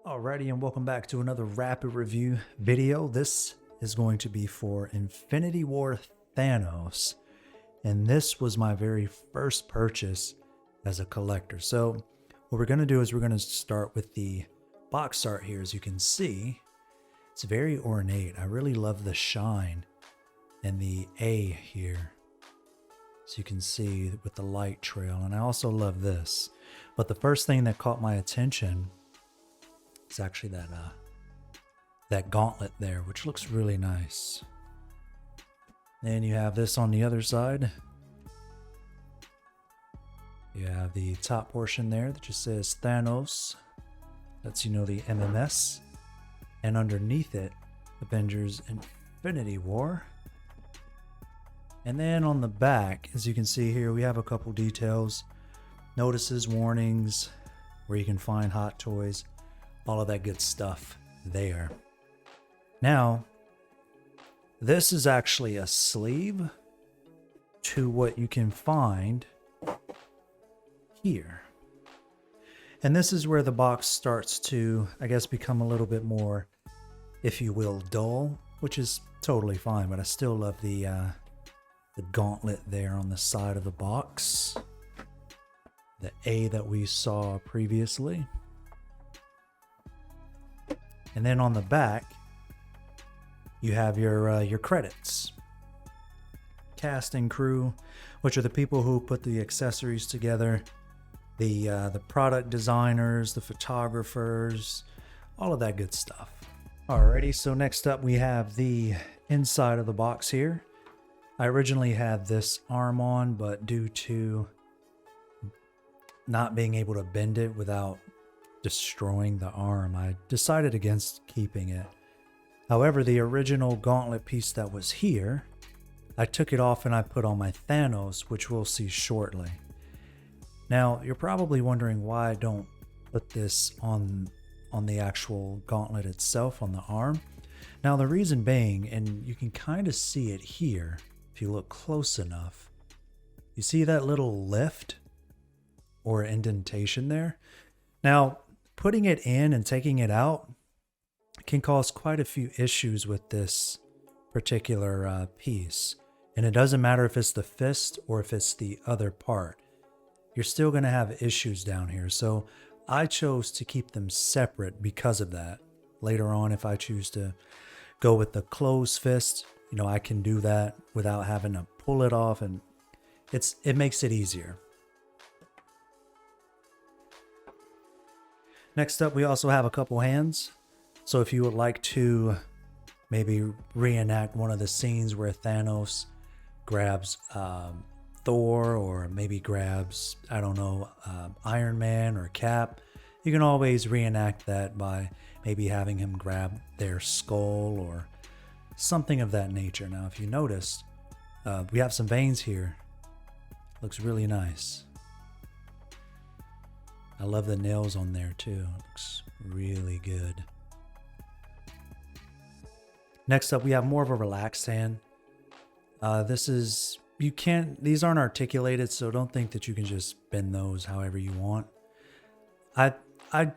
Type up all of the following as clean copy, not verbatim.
Alrighty, and welcome back to another rapid review video. This is going to be for Infinity War Thanos, and this was my very first purchase as a collector. So what we're going to do is we're going to start with the box art here. As you can see, it's very ornate. I really love the shine and the A here, as you can see with the light trail, and I also love this. But the first thing that caught my attention, it's actually that gauntlet there, which looks really nice. Then you have this on the other side. You have the top portion there that just says Thanos. Lets you know the MMS. And underneath it, Avengers Infinity War. And then on the back, as you can see here, we have a couple details. Notices, warnings, where you can find hot toys. All of that good stuff there. Now, this is actually a sleeve to what you can find here. And this is where the box starts to, I guess, become a little bit more, if you will, dull, which is totally fine, but I still love the gauntlet there on the side of the box. The A that we saw previously. And then on the back, you have your credits. Cast and crew, which are the people who put the accessories together, the product designers, the photographers, all of that good stuff. Alrighty, so next up we have the inside of the box here. I originally had this arm on, but due to not being able to bend it without destroying the arm, I decided against keeping it. However, the original gauntlet piece that was here, I took it off and I put on my Thanos, which we'll see shortly. Now, you're probably wondering why I don't put this on the actual gauntlet itself, on the arm. Now, the reason being, and you can kind of see it here if you look close enough, you see that little lift or indentation there? Now, putting it in and taking it out can cause quite a few issues with this particular piece. And it doesn't matter if it's the fist or if it's the other part. You're still going to have issues down here. So I chose to keep them separate because of that. Later on, if I choose to go with the closed fist, I can do that without having to pull it off, and it makes it easier. Next up, we also have a couple hands. So if you would like to maybe reenact one of the scenes where Thanos grabs Thor, or maybe grabs, I don't know, Iron Man or Cap, you can always reenact that by maybe having him grab their skull or something of that nature. Now, if you notice, we have some veins here. Looks really nice. I love the nails on there too. It looks really good. Next up, we have more of a relaxed hand. These aren't articulated, so don't think that you can just bend those however you want. I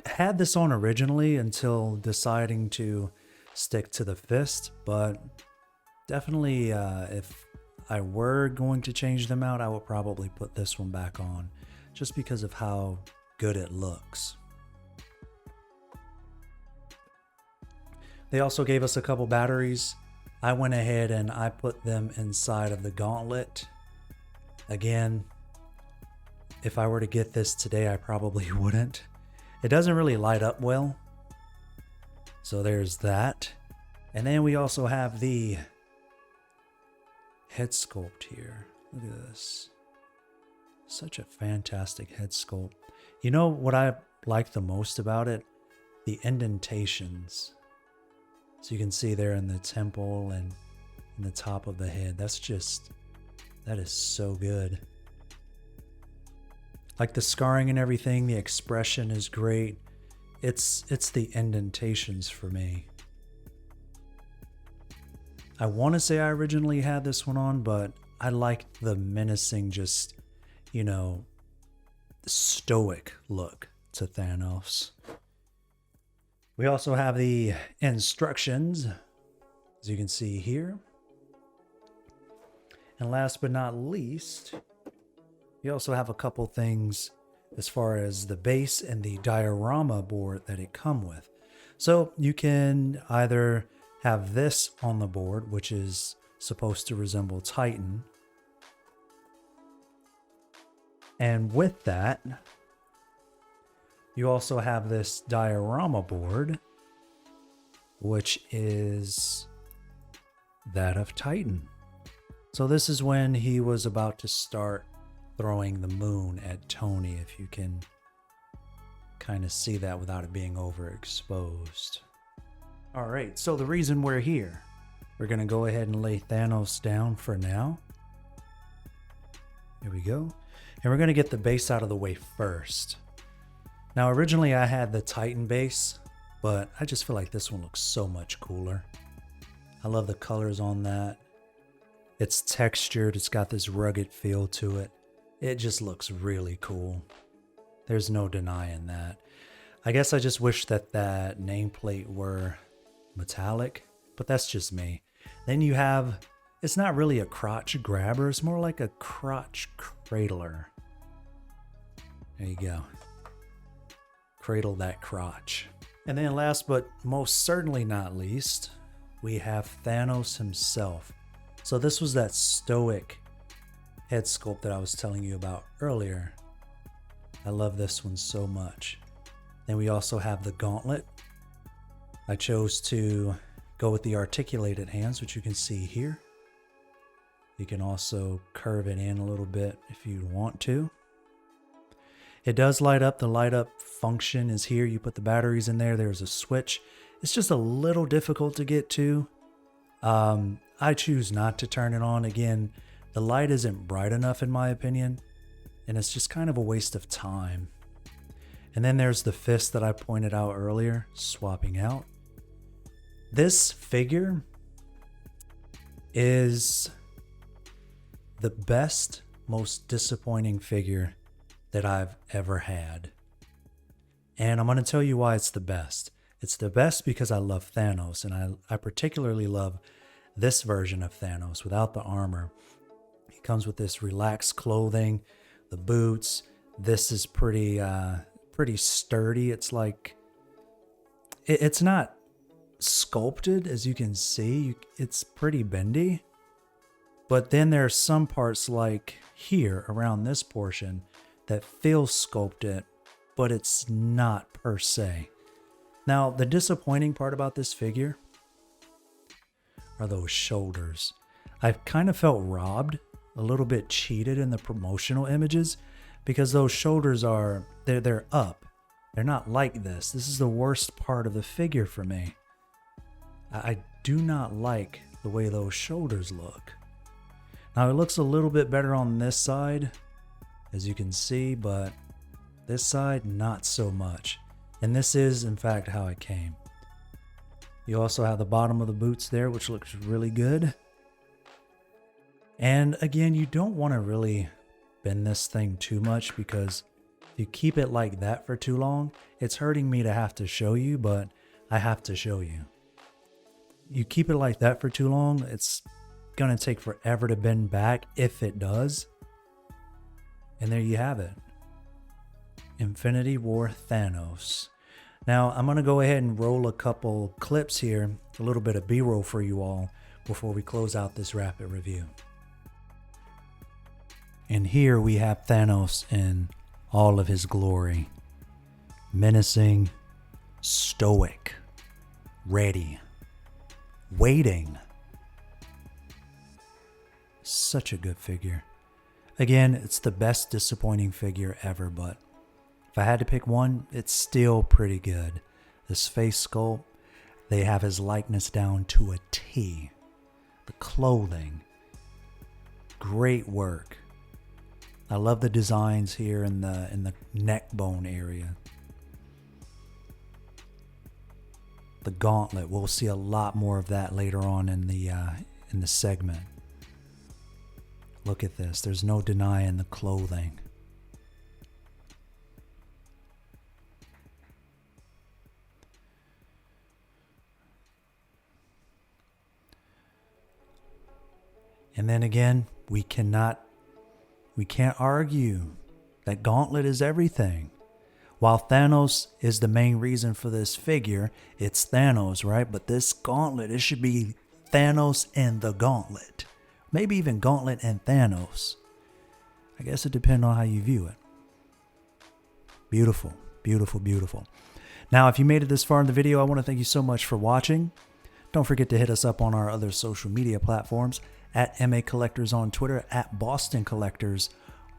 had this on originally until deciding to stick to the fist, but definitely if I were going to change them out, I would probably put this one back on just because of how good it looks. They also gave us a couple batteries. I went ahead and I put them inside of the gauntlet. Again, if I were to get this today, I probably wouldn't. It doesn't really light up well. So there's that. And then we also have the head sculpt here. Look at this. Such a fantastic head sculpt. You know what I like the most about it? The indentations. So you can see there in the temple and in the top of the head. That is so good. Like the scarring and everything, the expression is great. It's the indentations for me. I want to say I originally had this one on, but I liked the menacing, just, stoic look to Thanos. We also have the instructions, as you can see here. And last but not least, you also have a couple things as far as the base and the diorama board that it come with. So you can either have this on the board, which is supposed to resemble Titan. And with that, you also have this diorama board, which is that of Titan. So this is when he was about to start throwing the moon at Tony, if you can kind of see that without it being overexposed. All right, so the reason we're here, we're going to go ahead and lay Thanos down for now. Here we go. And we're going to get the base out of the way first. Now, originally I had the Titan base, but I just feel like this one looks so much cooler. I love the colors on that. It's textured. It's got this rugged feel to it. It just looks really cool. There's no denying that. I guess I just wish that that nameplate were metallic, but that's just me. Then you have, it's not really a crotch grabber. It's more like a crotch cradler. There you go. Cradle that crotch. And then last but most certainly not least, we have Thanos himself. So this was that stoic head sculpt that I was telling you about earlier. I love this one so much. Then we also have the gauntlet. I chose to go with the articulated hands, which you can see here. You can also curve it in a little bit if you want to. It does light up. The light up function is here. You put the batteries in there. There's a switch. It's just a little difficult to get to. I choose not to turn it on. Again, the light isn't bright enough in my opinion, and it's just kind of a waste of time. And then there's the fist that I pointed out earlier, swapping out. This figure is the best, most disappointing figure that I've ever had. And I'm going to tell you why it's the best. It's the best because I love Thanos, and I particularly love this version of Thanos without the armor. He comes with this relaxed clothing, the boots. This is pretty sturdy. It's like, it's not sculpted, as you can see. It's pretty bendy. But then there are some parts like here around this portion that feel sculpted, but it's not per se. Now, the disappointing part about this figure are those shoulders. I kind of felt robbed, a little bit cheated in the promotional images, because those shoulders are, they're up. They're not like this. This is the worst part of the figure for me. I do not like the way those shoulders look. Now, it looks a little bit better on this side, as you can see, but this side, not so much. And this is, in fact, how it came. You also have the bottom of the boots there, which looks really good. And again, you don't want to really bend this thing too much, because if you keep it like that for too long, it's hurting me to have to show you, but I have to show you. You keep it like that for too long, it's going to take forever to bend back if it does. And there you have it. Infinity War Thanos. Now, I'm going to go ahead and roll a couple clips here, a little bit of B-roll for you all before we close out this rapid review. And here we have Thanos in all of his glory. Menacing, stoic, ready, waiting. Such a good figure. Again, it's the best disappointing figure ever, but if I had to pick one, it's still pretty good. This face sculpt, they have his likeness down to a T. The clothing, great work. I love the designs here in the neck bone area. The gauntlet, we'll see a lot more of that later on in the segment. Look at this. There's no denying the clothing. And then again, we can't argue that Gauntlet is everything. While Thanos is the main reason for this figure, it's Thanos, right? But this Gauntlet, it should be Thanos and the Gauntlet. Maybe even Gauntlet and Thanos. I guess it depends on how you view it. Beautiful, beautiful, beautiful. Now, if you made it this far in the video, I want to thank you so much for watching. Don't forget to hit us up on our other social media platforms at MA Collectors on Twitter, at Boston Collectors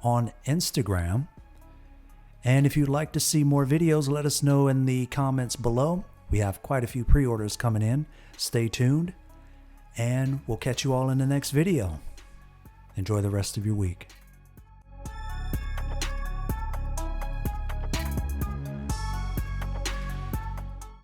on Instagram. And if you'd like to see more videos, let us know in the comments below. We have quite a few pre-orders coming in. Stay tuned, and we'll catch you all in the next video. Enjoy the rest of your week.